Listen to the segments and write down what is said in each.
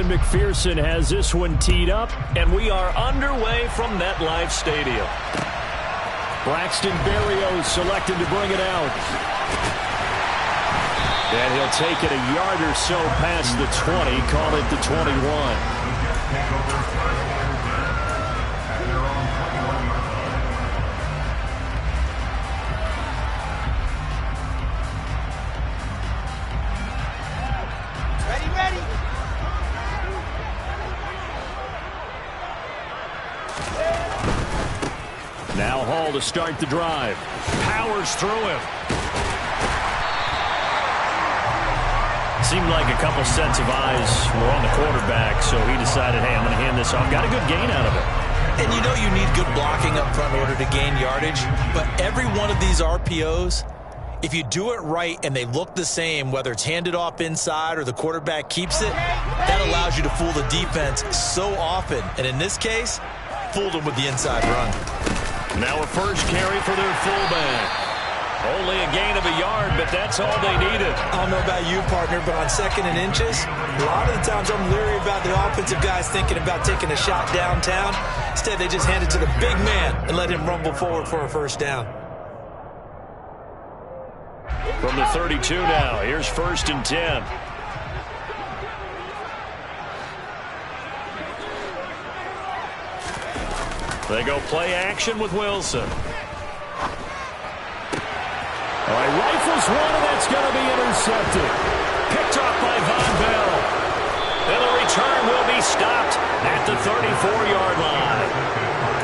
Evan McPherson has this one teed up, and we are underway from MetLife Stadium. Braxton Berrios selected to bring it out. And he'll take it a yard or so past the 20, call it the 21. Now Hall to start the drive. Powers through him. Seemed like a couple sets of eyes were on the quarterback, so he decided, hey, I'm going to hand this off. Got a good gain out of it. And you know you need good blocking up front in order to gain yardage, but every one of these RPOs, if you do it right and they look the same, whether it's handed off inside or the quarterback keeps it, that allows you to fool the defense so often. And in this case, fooled them with the inside run. Now a first carry for their fullback. Only a gain of a yard, but that's all they needed. I don't know about you, partner, but on 2nd and inches, a lot of the times I'm leery about the offensive guys thinking about taking a shot downtown. Instead, they just hand it to the big man and let him rumble forward for a first down. From the 32 now, here's 1st and 10. They go play action with Wilson. All right, rifles one, and that's going to be intercepted. Picked off by Von Bell. And the return will be stopped at the 34-yard line.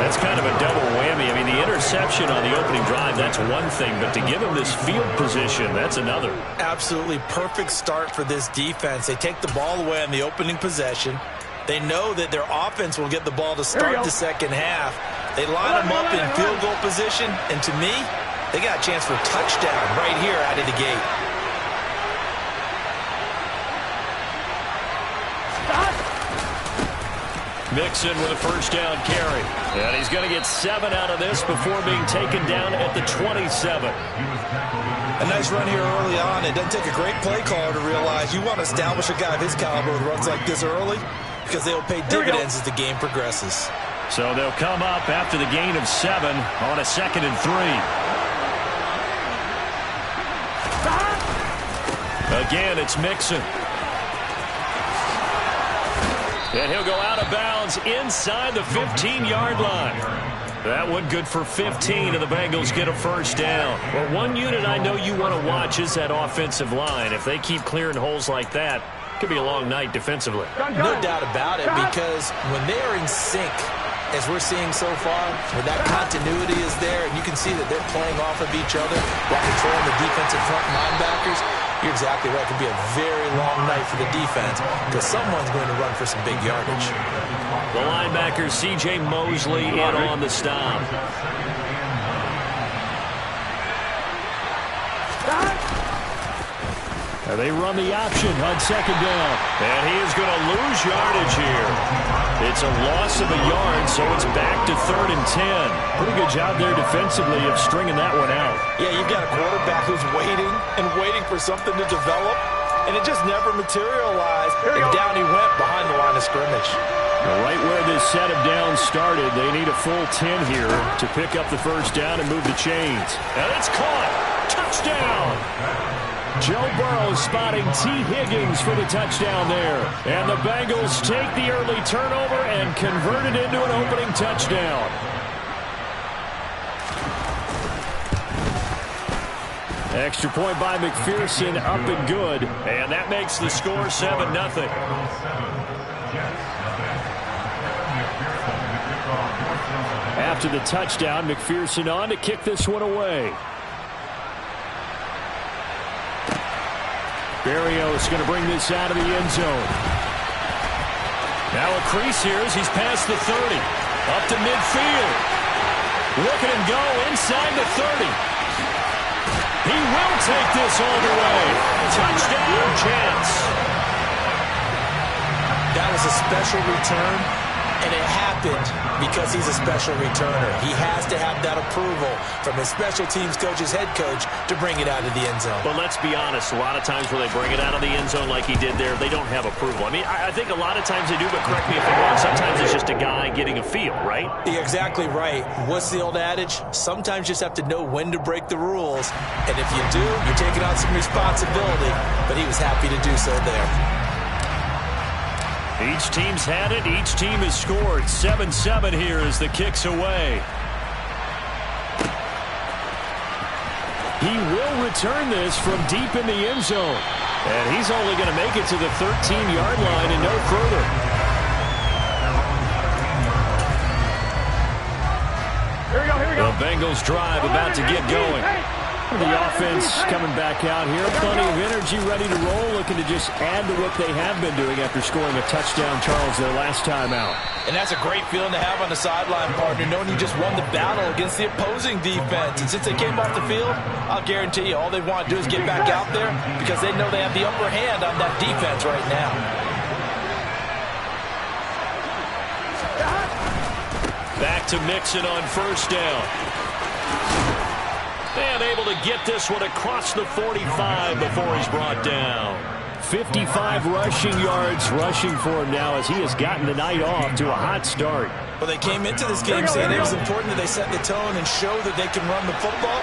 That's kind of a double whammy. I mean, the interception on the opening drive, that's one thing, but to give him this field position, that's another. Absolutely perfect start for this defense. They take the ball away on the opening possession. They know that their offense will get the ball to start the second half. They line them up in field goal position, and to me, they got a chance for a touchdown right here out of the gate. Mixon with a first down carry. And he's going to get 7 out of this before being taken down at the 27. A nice run here early on. It doesn't take a great play caller to realize you want to establish a guy of his caliber with runs like this early because they'll pay dividends as the game progresses. So they'll come up after the gain of 7 on a 2nd and 3. Again, it's Mixon. And he'll go out of bounds inside the 15-yard line. That one good for 15, and the Bengals get a first down. Well, one unit I know you want to watch is that offensive line. If they keep clearing holes like that, it could be a long night defensively. No doubt about it, because when they are in sync, as we're seeing so far, when that continuity is there, and you can see that they're playing off of each other while controlling the defensive front linebackers, you're exactly right. It could be a very long night for the defense because someone's going to run for some big yardage. The linebacker, C.J. Mosley, in on the stop. They run the option on 2nd down. And he is going to lose yardage here. It's a loss of a yard, so it's back to 3rd and 10. Pretty good job there defensively of stringing that one out. Yeah, you've got a quarterback who's waiting and waiting for something to develop, and it just never materialized, and down he went behind the line of scrimmage. Right where this set of downs started, they need a full 10 here to pick up the first down and move the chains. And it's caught. Touchdown. Joe Burrow spotting T. Higgins for the touchdown there. And the Bengals take the early turnover and convert it into an opening touchdown. Extra point by McPherson, up and good. And that makes the score 7-0. After the touchdown, McPherson on to kick this one away. Berrios going to bring this out of the end zone. Now a crease here as he's past the 30. Up to midfield. Look at him go inside the 30. He will take this all the way. Touchdown chance. That was a special return. And it happened because he's a special returner. He has to have that approval from his special teams coach's head coach to bring it out of the end zone. But let's be honest, a lot of times when they bring it out of the end zone like he did there, they don't have approval. I mean, I think a lot of times they do, but correct me if I'm wrong, sometimes it's just a guy getting a feel, right? You're exactly right. What's the old adage? Sometimes you just have to know when to break the rules. And if you do, you're taking on some responsibility. But he was happy to do so there. Each team's had it. Each team has scored. 7-7 here as the kick's away. He will return this from deep in the end zone. And he's only going to make it to the 13-yard line and no further. Here we go, here we go. The Bengals drive about to get going. The offense coming back out here. Plenty of energy, ready to roll, looking to just add to what they have been doing after scoring a touchdown, Charles, their last time out. And that's a great feeling to have on the sideline, partner, knowing you just won the battle against the opposing defense. And since they came off the field, I'll guarantee you all they want to do is get back out there because they know they have the upper hand on that defense right now. Back to Mixon on first down. And able to get this one across the 45 before he's brought down. 55 rushing yards rushing for him now as he has gotten the night off to a hot start. Well, they came into this game saying it was important that they set the tone and show that they can run the football.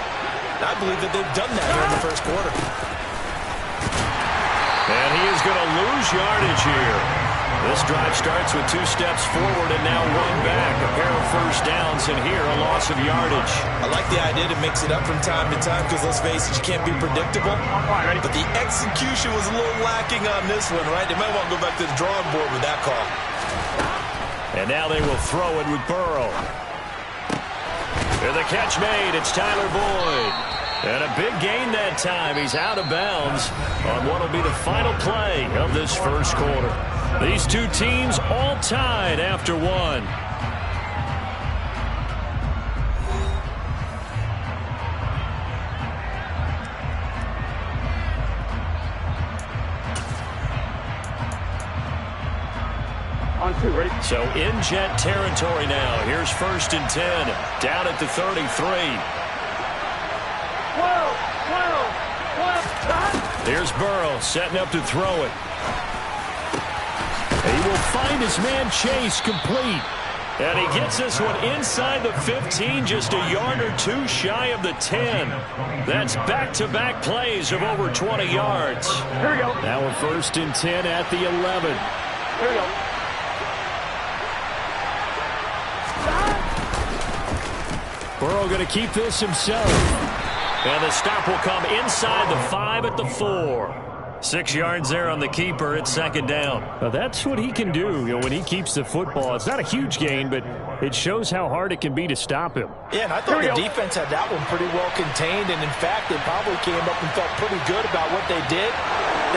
And I believe that they've done that here in the first quarter. And he is going to lose yardage here. This drive starts with 2 steps forward and now 1 back. A pair of first downs, and here a loss of yardage. I like the idea to mix it up from time to time because, let's face it, you can't be predictable. But the execution was a little lacking on this one, right? They might want to go back to the drawing board with that call. And now they will throw it with Burrow. And the catch made. It's Tyler Boyd. And a big gain that time. He's out of bounds on what will be the final play of this first quarter. These two teams all tied after 1. On 2, ready? So in Jet territory now. Here's 1st and 10. Down at the 33. Here's Burrow setting up to throw it. He will find his man Chase complete. And he gets this one inside the 15, just a yard or 2 shy of the 10. That's back-to-back plays of over 20 yards. Here we go. Now a 1st and 10 at the 11. Here we go. Burrow going to keep this himself. And the stop will come inside the 5 at the 4. 6 yards there on the keeper. It's 2nd down. Now that's what he can do, when he keeps the football. It's not a huge gain, but it shows how hard it can be to stop him. Yeah, and I thought the defense had that one pretty well contained, and in fact, they probably came up and felt pretty good about what they did.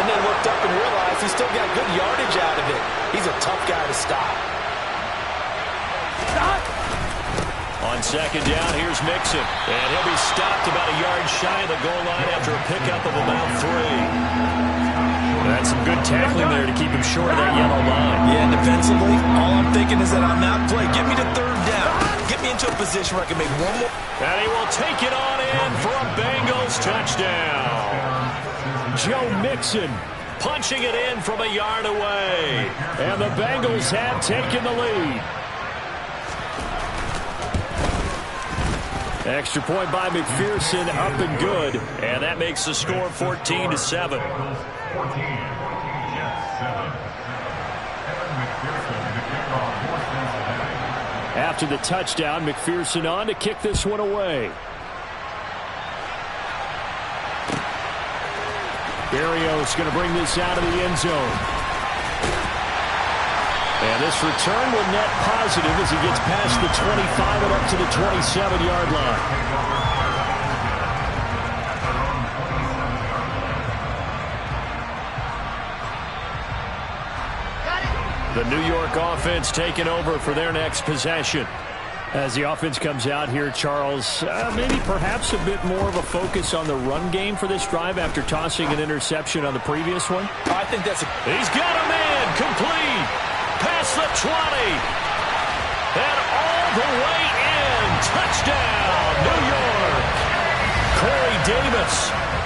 Then they looked up and realized he still got good yardage out of it. He's a tough guy to stop. On 2nd down, here's Mixon. And he'll be stopped about a yard shy of the goal line after a pickup of about 3. That's some good tackling there to keep him short of that yellow line. Yeah, defensively, all I'm thinking is that on that play, get me to 3rd down. Get me into a position where I can make one more. And he will take it on in for a Bengals touchdown. Joe Mixon punching it in from a yard away. And the Bengals have taken the lead. Extra point by McPherson, up and good. And that makes the score 14-7. After the touchdown, McPherson on to kick this one away. Berrios going to bring this out of the end zone. And this return will net positive as he gets past the 25 and up to the 27-yard line. The New York offense taking over for their next possession. As the offense comes out here, Charles, maybe perhaps a bit more of a focus on the run game for this drive after tossing an interception on the previous one. I think that's He's got a man complete. Past the 20. the way in. Touchdown, New York. Corey Davis,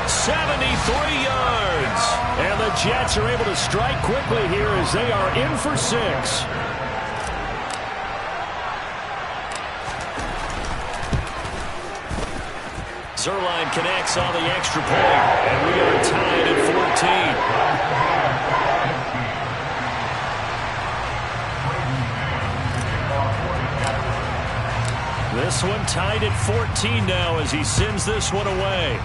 73 yards. And the Jets are able to strike quickly here as they are in for 6. Zerline connects on the extra point, and we are tied at 14. This one tied at 14 now as he sends this one away.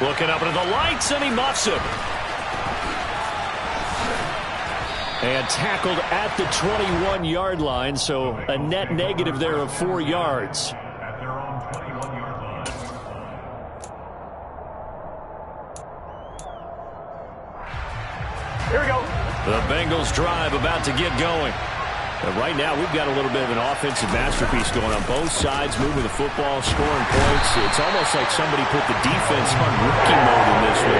Looking up into the lights, and he muffs it. And tackled at the 21-yard line, so a net negative there of 4 yards. Here we go. The Bengals drive about to get going. And right now, we've got a little bit of an offensive masterpiece going on both sides, moving the football, scoring points. It's almost like somebody put the defense on rookie mode in this one.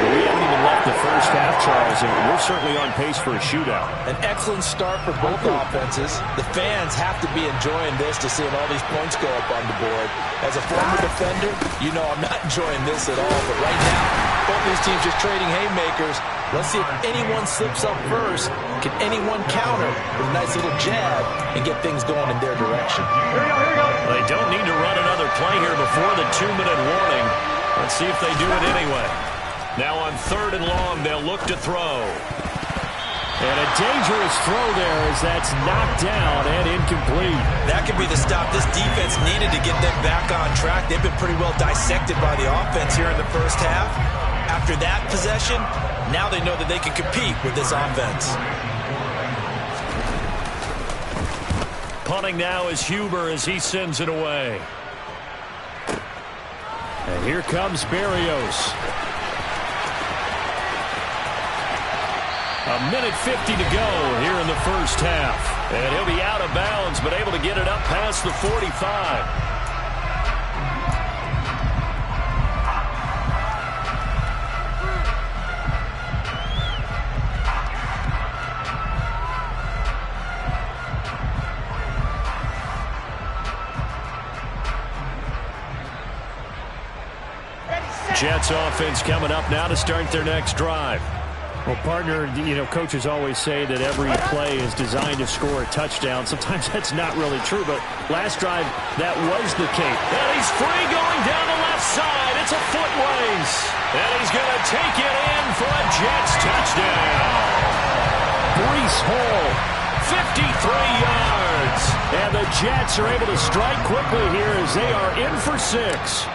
We haven't even left the first half, Charles, and we're certainly on pace for a shootout. An excellent start for both offenses. The fans have to be enjoying this to seeing all these points go up on the board. As a former defender, you know I'm not enjoying this at all. But right now, both these teams just trading haymakers. Let's see if anyone slips up first. Can anyone counter with a nice little jab and get things going in their direction? Here we go, here we go. They don't need to run another play here before the 2-minute warning. Let's see if they do it anyway. Now on 3rd and long, they'll look to throw. And a dangerous throw there as that's knocked down and incomplete. That could be the stop this defense needed to get them back on track. They've been pretty well dissected by the offense here in the first half. After that possession, now they know that they can compete with this offense. Punting now is Huber as he sends it away. And here comes Berrios. 1:50 to go here in the first half. And he'll be out of bounds, but able to get it up past the 45. Jets offense coming up now to start their next drive. Well, partner, coaches always say that every play is designed to score a touchdown. Sometimes that's not really true, but last drive, that was the case. And he's free going down the left side. It's a foot race. And he's going to take it in for a Jets touchdown. Breece Hall, 53 yards. And the Jets are able to strike quickly here as they are in for 6.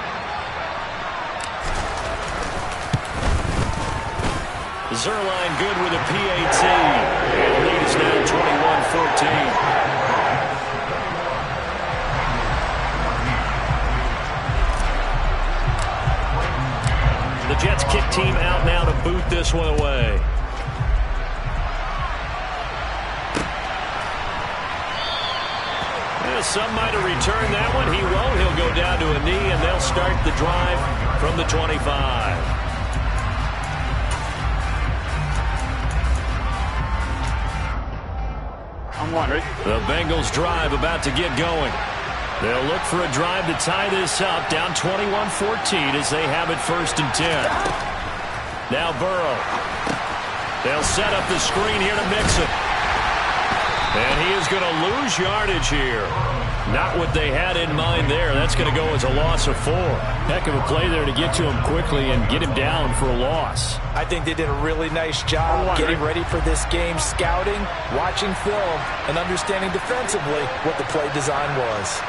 Zerline good with a PAT. And the lead is now 21-14. The Jets kick team out now to boot this one away. Some might have returned that one. He won't. He'll go down to a knee, and they'll start the drive from the 25. The Bengals drive about to get going. They'll look for a drive to tie this up, down 21-14 as they have it 1st and 10. Now Burrow. They'll set up the screen here to Mixon. And he is going to lose yardage here. Not what they had in mind there. That's going to go as a loss of 4. Heck of a play there to get to him quickly and get him down for a loss. I think they did a really nice job getting ready for this game, scouting, watching film, and understanding defensively what the play design was.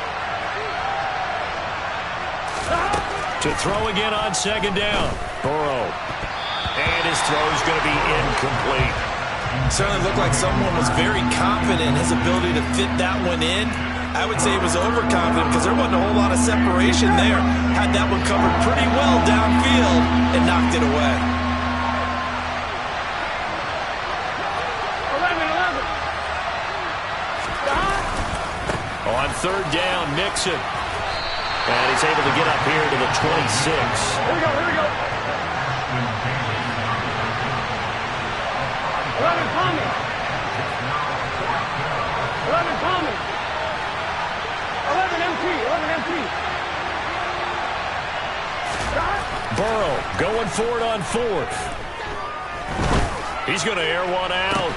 To throw again on 2nd down. Burrow. And his throw is going to be incomplete. Certainly looked like someone was very confident in his ability to fit that one in. I would say he was overconfident because there wasn't a whole lot of separation there. Had that one covered pretty well downfield and knocked it away. 11. On 3rd down, Mixon. And he's able to get up here to the 26. Here we go, here we go. 11, Tommy. 11, Burrow going for it on fourth. He's going to air one out.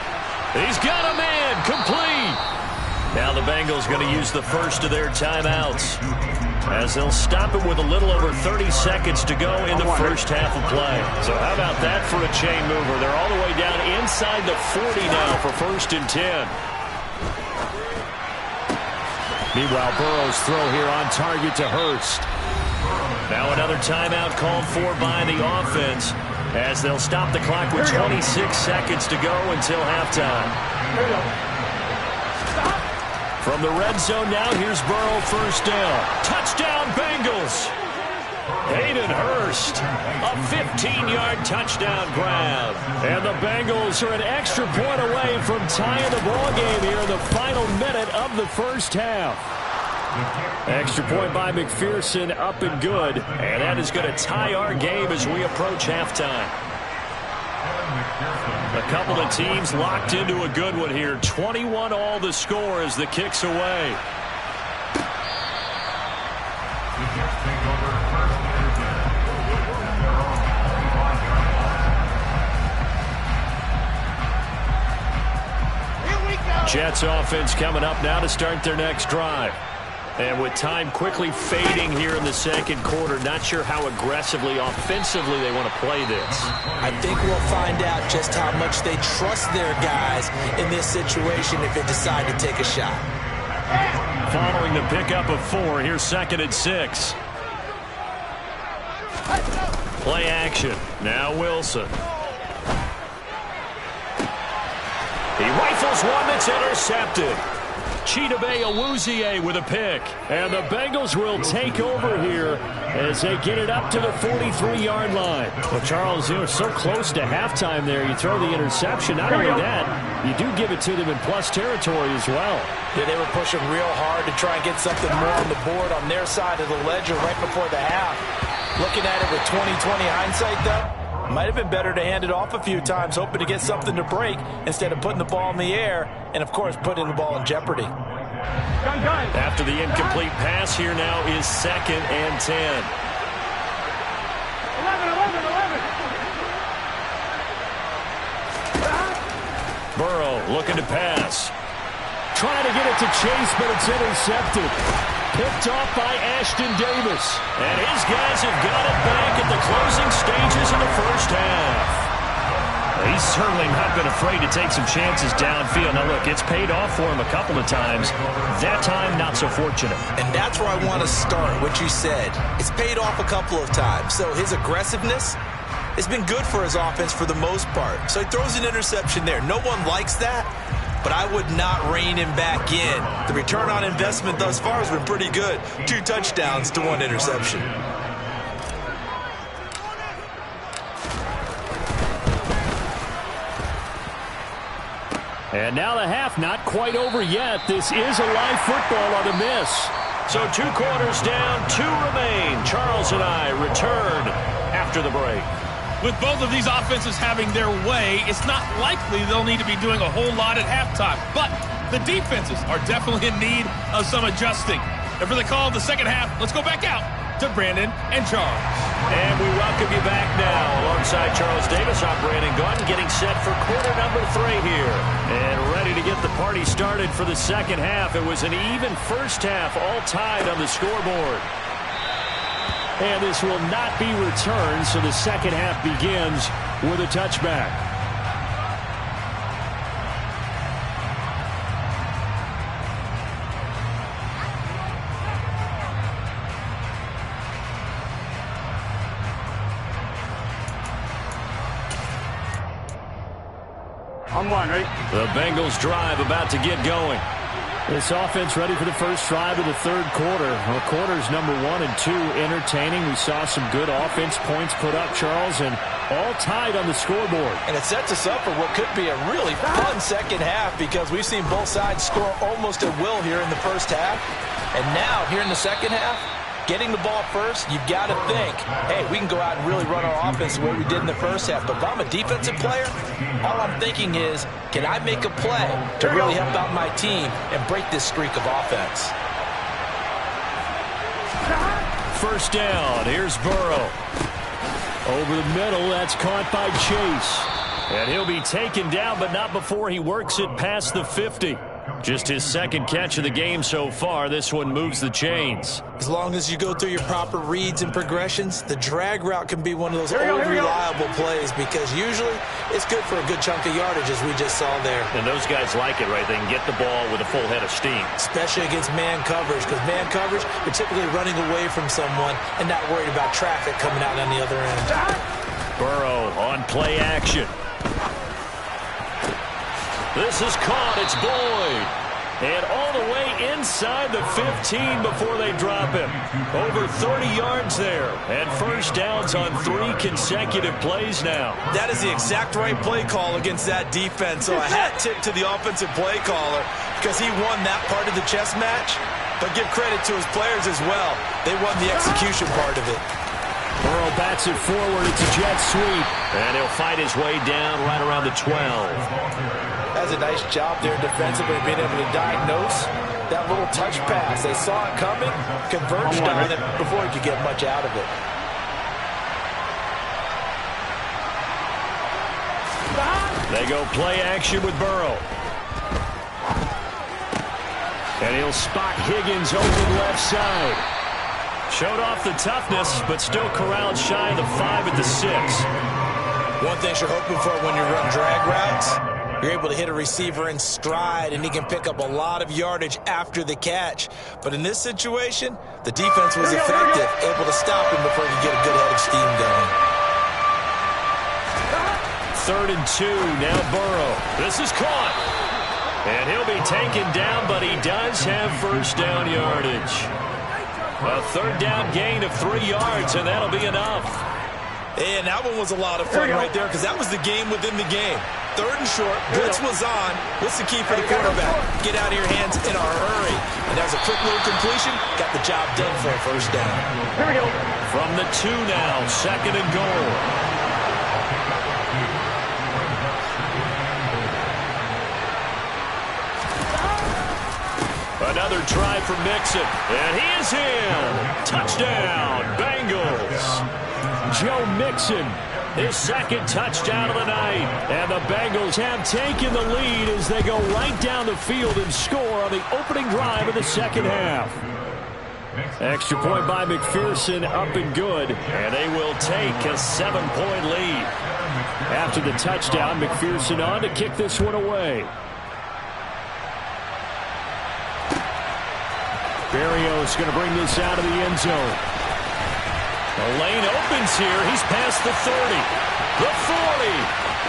He's got a man complete. Now the Bengals going to use the first of their timeouts as they'll stop it with a little over 30 seconds to go in the first half of play. So how about that for a chain mover? They're all the way down inside the 40 now for 1st and 10. Meanwhile, Burrow's throw here on target to Hurst. Now another timeout called for by the offense as they'll stop the clock with 26 seconds to go until halftime. From the red zone now, here's Burrow, first down. Touchdown, Bengals! Hayden Hurst, a 15-yard touchdown grab. And the Bengals are an extra point away from tying the ball game here in the final minute of the first half. Extra point by McPherson, up and good. And that is going to tie our game as we approach halftime. A couple of teams locked into a good one here. 21-all the score as the kick's away. Jets offense coming up now to start their next drive. And with time quickly fading here in the second quarter, not sure how aggressively, offensively they want to play this. I think we'll find out just how much they trust their guys in this situation if they decide to take a shot. Following the pickup of 4, here's 2nd and 6. Play action. Now Wilson. He rifles one that's intercepted. Chidobe Awuzie with a pick. And the Bengals will take over here as they get it up to the 43-yard line. Well, Charles, you're so close to halftime there. You throw the interception. Not only that, you do give it to them in plus territory as well. Yeah, they were pushing real hard to try and get something more on the board on their side of the ledger right before the half. Looking at it with 20/20 hindsight, though, might have been better to hand it off a few times, hoping to get something to break instead of putting the ball in the air and, of course, putting the ball in jeopardy. After the incomplete pass, here now is 2nd and 10. 11. Burrow looking to pass. Trying to get it to Chase, but it's intercepted. Picked off by Ashton Davis. And his guys have got it back at the closing stages of the first half. He's certainly not been afraid to take some chances downfield. Now, look, it's paid off for him a couple of times. That time, not so fortunate. And that's where I want to start, what you said. It's paid off a couple of times. So his aggressiveness has been good for his offense for the most part. So he throws an interception there. No one likes that, but I would not rein him back in. The return on investment thus far has been pretty good. 2 touchdowns to 1 interception. And now the half not quite over yet. This is a live football on the miss. So 2 quarters down, 2 remain. Charles and I return after the break. With both of these offenses having their way, it's not likely they'll need to be doing a whole lot at halftime. But the defenses are definitely in need of some adjusting. And for the call of the second half, let's go back out to Brandon and Charles. And we welcome you back now. Alongside Charles Davis, I'm Brandon Gaudin, getting set for quarter number 3 here. And ready to get the party started for the second half. It was an even first half, all tied on the scoreboard. And this will not be returned, so the second half begins with a touchback. On 1, right? The Bengals drive about to get going. This offense ready for the first drive of the third quarter. Well, quarters number 1 and 2 entertaining. We saw some good offense points put up, Charles, and all tied on the scoreboard. And it sets us up for what could be a really fun second half because we've seen both sides score almost at will here in the first half. And now, here in the second half, getting the ball first, you've got to think, hey, we can go out and really run our offense the way we did in the first half. But if I'm a defensive player, all I'm thinking is, can I make a play to really help out my team and break this streak of offense? First down. Here's Burrow. Over the middle, that's caught by Chase. And he'll be taken down, but not before he works it past the 50. Just his second catch of the game so far. This one moves the chains. As long as you go through your proper reads and progressions, the drag route can be one of those old reliable plays because usually it's good for a good chunk of yardage, as we just saw there. And those guys like it, right? They can get the ball with a full head of steam. Especially against man coverage, because man coverage, you're typically running away from someone and not worried about traffic coming out on the other end. Burrow on play action. This is caught. It's Boyd. And all the way inside the 15 before they drop him. Over 30 yards there. And first downs on 3 consecutive plays now. That is the exact right play call against that defense. So a hat tip to the offensive play caller because he won that part of the chess match. But give credit to his players as well. They won the execution part of it. Burrow bats it forward. It's a jet sweep. And he'll fight his way down right around the 12. That's a nice job there defensively, being able to diagnose that little touch pass. They saw it coming, converged on it before he could get much out of it. They go play action with Burrow. And he'll spot Higgins open left side. Showed off the toughness, but still corralled shy of the 5 at the 6. One thing you're hoping for when you run drag routes, you're able to hit a receiver in stride, and he can pick up a lot of yardage after the catch. But in this situation, the defense was effective, able to stop him before he could get a good head of steam going. 3rd and 2, now Burrow. This is caught. And he'll be taken down, but he does have first down yardage. A 3rd down gain of 3 yards, and that'll be enough. And that one was a lot of fun right there because that was the game within the game. 3rd and short, blitz was on. What's the key for the quarterback? Get out of your hands in a hurry. And that was a quick little completion. Got the job done for a first down. Here we go. From the 2 now, 2nd and goal. Another try for Mixon. And he is in. Touchdown, Bengals. Joe Mixon, his 2nd touchdown of the night. And the Bengals have taken the lead as they go right down the field and score on the opening drive of the 2nd half. Extra point by McPherson, up and good. And they will take a 7-point lead. After the touchdown, McPherson on to kick this one away. Berrios going to bring this out of the end zone. The lane opens here. He's past the 30. The 40.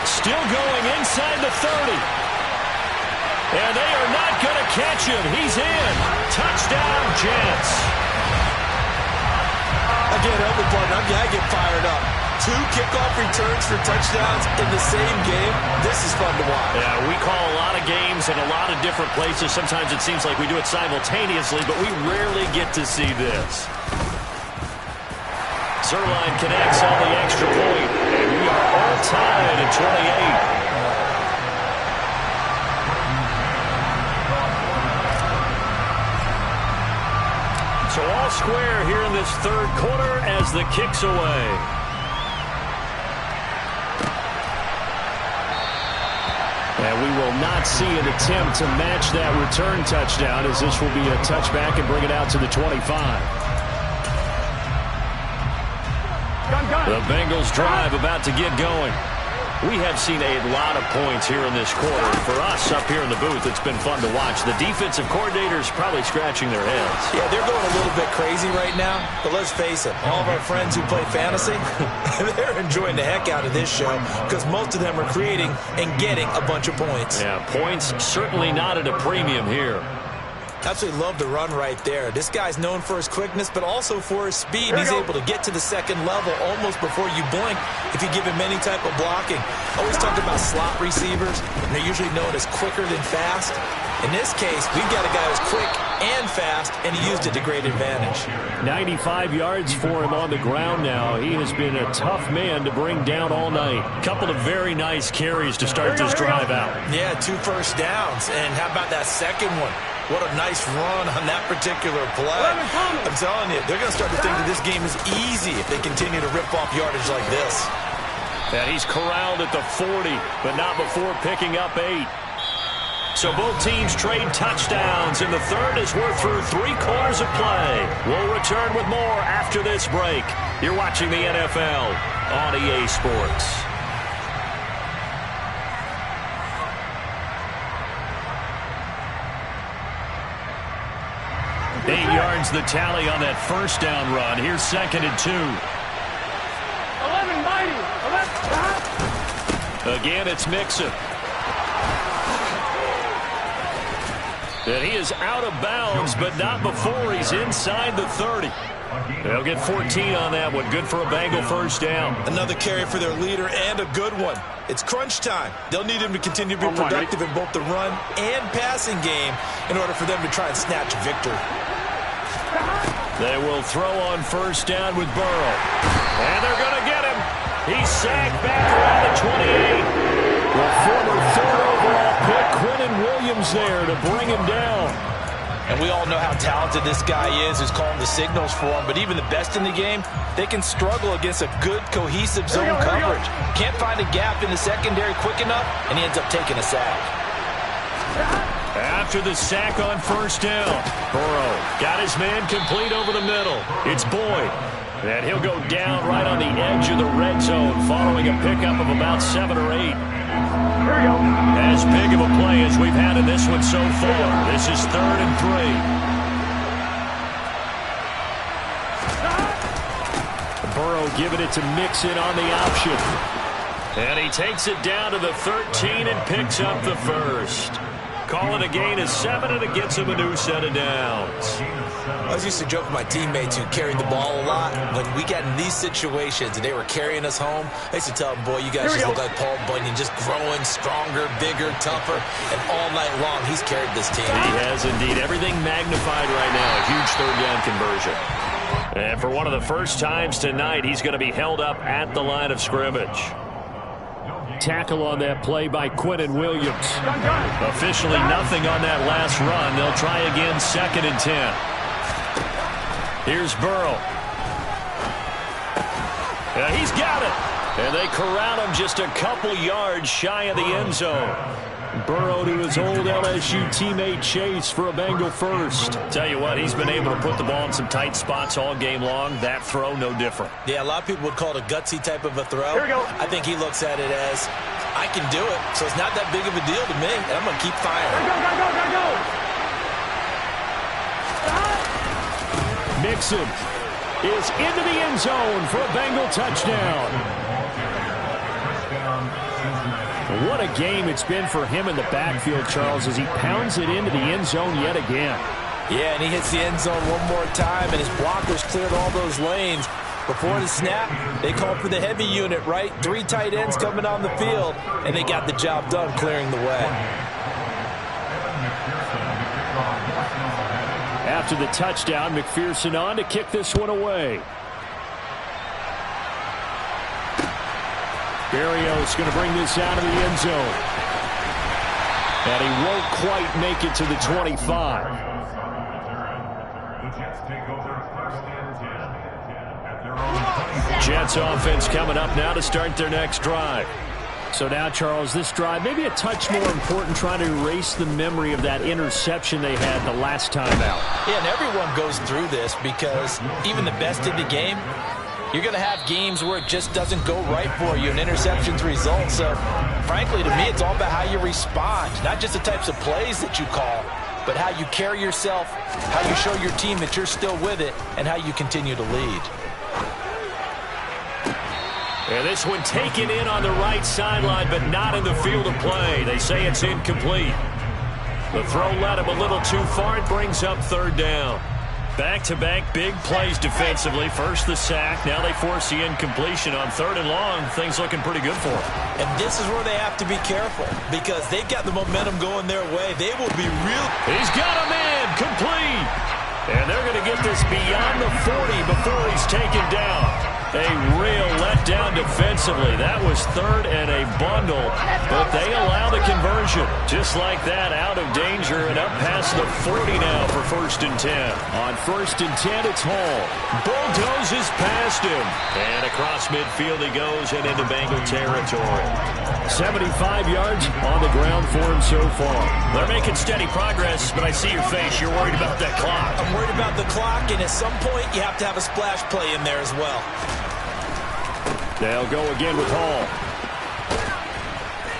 Still going inside the 30. And they are not going to catch him. He's in. Touchdown, Jets. Again, open partner, I get fired up. 2 kickoff returns for touchdowns in the same game. This is fun to watch. Yeah, we call a lot of games in a lot of different places. Sometimes it seems like we do it simultaneously, but we rarely get to see this. Zerline connects on the extra point, and we are all tied at 28. So all square here in this 3rd quarter as the kick's away. And we will not see an attempt to match that return touchdown, as this will be a touchback and bring it out to the 25. The Bengals drive about to get going. We have seen a lot of points here in this quarter. For us up here in the booth, it's been fun to watch. The defensive coordinators probably scratching their heads. Yeah, they're going a little bit crazy right now. But let's face it, all of our friends who play fantasy, they're enjoying the heck out of this show because most of them are creating and getting a bunch of points. Yeah, points certainly not at a premium here. Absolutely love the run right there. This guy's known for his quickness, but also for his speed. He's able to get to the 2nd level almost before you blink if you give him any type of blocking. Always talk about slot receivers, and they're usually known as quicker than fast. In this case, we've got a guy who's quick and fast, and he used it to great advantage. 95 yards for him on the ground now. He has been a tough man to bring down all night. Couple of very nice carries to start this drive out. Yeah, 2 first downs, and how about that second one? What a nice run on that particular play. I'm telling you, they're going to start to think that this game is easy if they continue to rip off yardage like this. And he's corralled at the 40, but not before picking up 8. So both teams trade touchdowns in the third as we're through 3 quarters of play. We'll return with more after this break. You're watching the NFL on EA Sports. 8 yards the tally on that first down run. Here's 2nd and 2. 11, mighty. 11. Again, it's Mixon. And he is out of bounds, but not before he's inside the 30. They'll get 14 on that one. Good for a Bengal first down. Another carry for their leader and a good one. It's crunch time. They'll need him to continue to be productive in both the run and passing game in order for them to try and snatch victory. They will throw on first down with Burrow. And they're going to get him. He's sacked back around the 28. The former 3rd overall pick, Quentin Williams, there to bring him down. And we all know how talented this guy is who's calling the signals for him. But even the best in the game, they can struggle against a good, cohesive zone coverage. Can't find a gap in the secondary quick enough, and he ends up taking a sack. After the sack on first down, Burrow got his man complete over the middle. It's Boyd. And he'll go down right on the edge of the red zone following a pickup of about 7 or 8. Here we go. As big of a play as we've had in this one so far. This is 3rd and 3. Burrow giving it to Mixon on the option. And he takes it down to the 13 and picks up the first. Call it a gain of 7, and it gets him a new set of downs. I was used to joke with my teammates who carried the ball a lot. When we got in these situations and they were carrying us home, I used to tell them, boy, you guys just look like Paul Bunyan, just growing stronger, bigger, tougher, and all night long he's carried this team. He has indeed. Everything magnified right now. A huge 3rd down conversion. And for one of the first times tonight, he's going to be held up at the line of scrimmage. Tackle on that play by Quentin Williams. Officially nothing on that last run. They'll try again, 2nd and 10. Here's Burrow. Yeah, he's got it. And they corral him just a couple yards shy of the end zone. Burrow to his old LSU teammate Chase for a Bengal first. Tell you what, he's been able to put the ball in some tight spots all game long. That throw, no different. Yeah, a lot of people would call it a gutsy type of a throw. Here we go. I think he looks at it as, I can do it, so it's not that big of a deal to me, and I'm going to keep firing. Go. Mixon is into the end zone for a Bengal touchdown. What a game it's been for him in the backfield, Charles, as he pounds it into the end zone yet again. Yeah, and he hits the end zone one more time, and his blockers cleared all those lanes. Before the snap, they called for the heavy unit, right? 3 tight ends coming on the field, and they got the job done clearing the way. After the touchdown, McPherson on to kick this one away. Berrios going to bring this out of the end zone. And he won't quite make it to the 25. Jets offense coming up now to start their next drive. So now, Charles, this drive maybe a touch more important, trying to erase the memory of that interception they had the last time out. Yeah, and everyone goes through this because even the best in the game, you're going to have games where it just doesn't go right for you, and interceptions result. So, frankly, to me, it's all about how you respond, not just the types of plays that you call, but how you carry yourself, how you show your team that you're still with it, and how you continue to lead. And this one taken in on the right sideline, but not in the field of play. They say it's incomplete. The throw led him a little too far. It brings up 3rd down. Back-to-back big plays defensively. First the sack. Now they force the incompletion on 3rd and long. Things looking pretty good for them. And this is where they have to be careful because they've got the momentum going their way. They will be real. He's got a man. Complete. And they're going to get this beyond the 40 before he's taken down. A real letdown defensively. That was third and a bundle, but they allow the conversion. Just like that, out of danger and up past the 40 now for 1st and 10. On 1st and 10, it's Hall. Bulldozes past him. And across midfield he goes and into Bengal territory. 75 yards on the ground for him so far. They're making steady progress, but I see your face. You're worried about that clock. I'm worried about the clock, and at some point you have to have a splash play in there as well. They'll go again with Hall.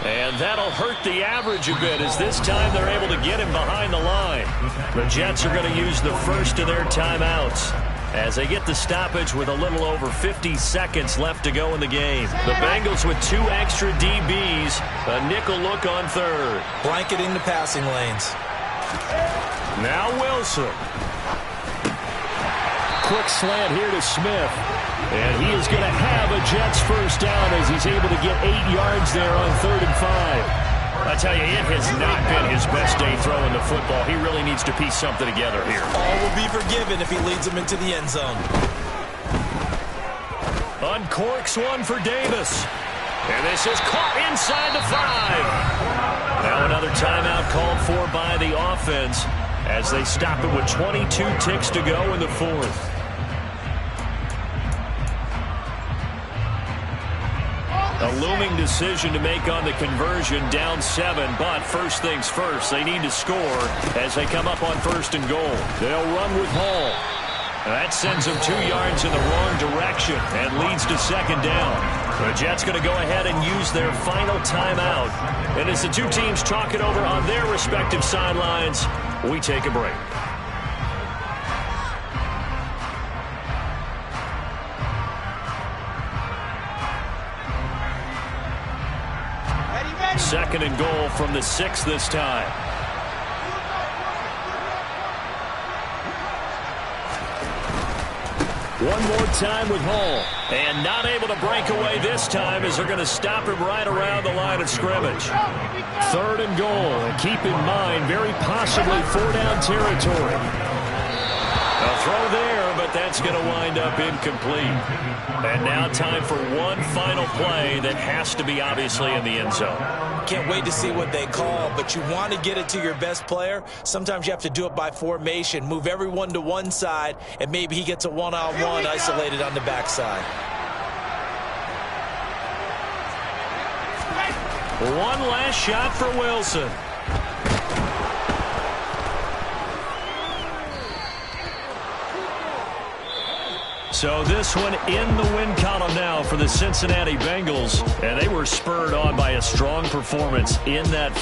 And that'll hurt the average a bit, as this time they're able to get him behind the line. The Jets are going to use the first of their timeouts as they get the stoppage with a little over 50 seconds left to go in the game. The Bengals with 2 extra DBs, a nickel look on third. Blanketing the passing lanes. Now Wilson. Quick slant here to Smith. And he is going to have a Jets first down as he's able to get 8 yards there on 3rd and 5. I tell you, it has not been his best day throwing the football. He really needs to piece something together here. All will be forgiven if he leads them into the end zone. Uncorks one for Davis. And this is caught inside the 5. Now another timeout called for by the offense as they stop it with 22 ticks to go in the 4th. A looming decision to make on the conversion, down 7, but first things first, they need to score as they come up on 1st and goal. They'll run with Hall. That sends them 2 yards in the wrong direction and leads to 2nd down. The Jets going to go ahead and use their final timeout. And as the two teams talk it over on their respective sidelines, we take a break. Second and goal from the 6 this time. One more time with Hall. And not able to break away this time as they're going to stop him right around the line of scrimmage. 3rd and goal. And keep in mind, very possibly 4-down territory. A throw there, but that's going to wind up incomplete. And now time for one final play that has to be obviously in the end zone. Can't wait to see what they call, but you want to get it to your best player. Sometimes you have to do it by formation. Move everyone to one side, and maybe he gets a one-on-one isolated on the backside. One last shot for Wilson. So this one in the win column now for the Cincinnati Bengals, and they were spurred on by a strong performance in that